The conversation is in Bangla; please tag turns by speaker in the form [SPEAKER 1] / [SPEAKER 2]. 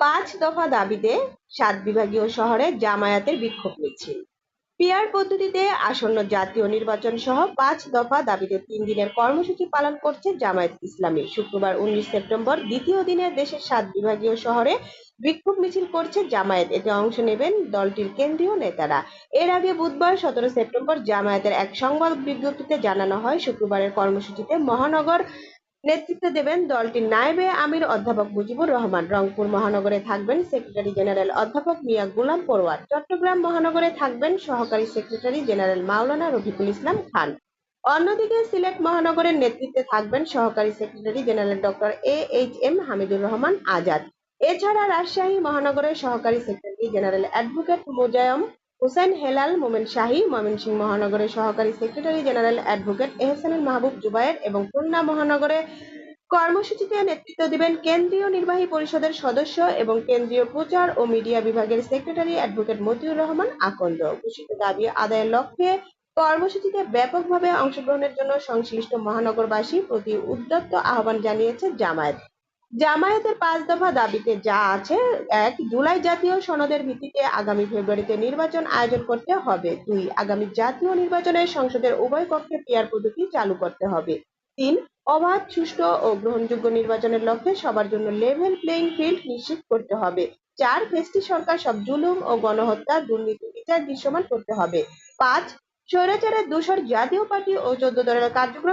[SPEAKER 1] পাঁচ দফা দাবিতে 7 বিভাগীয় শহরে জামায়াতের বিক্ষোভ মিছিল। পিআর পদ্ধতিতে আসন্ন জাতীয় নির্বাচন সহ 5 দফা দাবিতে 3 দিনের কর্মসূচি পালন করছে জামায়াত ইসলামী। শুক্রবার 19 সেপ্টেম্বর দ্বিতীয় দিনে দেশের 7 বিভাগীয় শহরে বিক্ষোভ মিছিল করছে জামায়াত। এতে অংশ নেবেন দলটির কেন্দ্রীয় নেতারা। এর আগে বুধবার 17 সেপ্টেম্বর জামায়াতের এক সংবাদ বিজ্ঞপ্তিতে জানানো হয়, শুক্রবারের কর্মসূচিতে মহানগর নেতৃত্ব দেবেন দলটির নায়েবে আমির অধ্যাপক মুজিবুর রহমান। রংপুর মহানগরে থাকবেন সেক্রেটারি জেনারেল অধ্যাপক মিয়া গোলাম পরোয়ার। চট্টগ্রাম মহানগরে থাকবেন সহকারী সেক্রেটারি জেনারেল মাওলানা রফিকুল ইসলাম খান। অন্যদিকে সিলেট মহানগরের নেতৃত্বে থাকবেন সহকারী secretary general doctor AHM Hamidur Rahman Azad. এছাড়া রাজশাহী মহানগরের সহকারী secretary general advocate Mozammel Hossain Helal Momen Shahi, Mymensingh মহানগরের সহকারী secretary general advocate Ehsanul Mahbub Zubair এবং খুলনা মহানগরে কর্মসূচিতে নেতৃত্ব দিবেন কেন্দ্রীয় নির্বাহী পরিষদের সদস্য এবং কেন্দ্রীয় প্রচার ও মিডিয়া বিভাগের সেক্রেটারি অ্যাডভোকেট মতিউর রহমান আকন্দ। ঘোষিত দাবি আদায়ের লক্ষ্যে কর্মসূচিতে ব্যাপকভাবে অংশগ্রহণের জন্য সংশ্লিষ্ট মহানগরবাসী প্রতি উদ্যত আহ্বান জানিয়েছে জামায়াত। জামায়াতের 5 দফা দাবিতে যা আছে: 1. জুলাই জাতীয় সনদের ভিত্তিতে আগামী ফেব্রুয়ারিতে নির্বাচন আয়োজন করতে হবে। 2. আগামী জাতীয় নির্বাচনে সংসদের উভয় কক্ষে পিআর পদ্ধতি চালু করতে হবে। 3. অবাধ, সুষ্ঠু ও গ্রহণযোগ্য নির্বাচনের লক্ষ্যে সবার জন্য লেভেল প্লেইং ফিল্ড নিশ্চিত করতে হবে। 4. ফ্যাসিস্ট সরকার সব জুলুম ও গণহত্যা, দুর্নীতি বিচার দৃশ্যমান করতে হবে। 5. স্বৈরাচারের দোসর জাতীয় পার্টি ও 14 দলের কার্যক্রম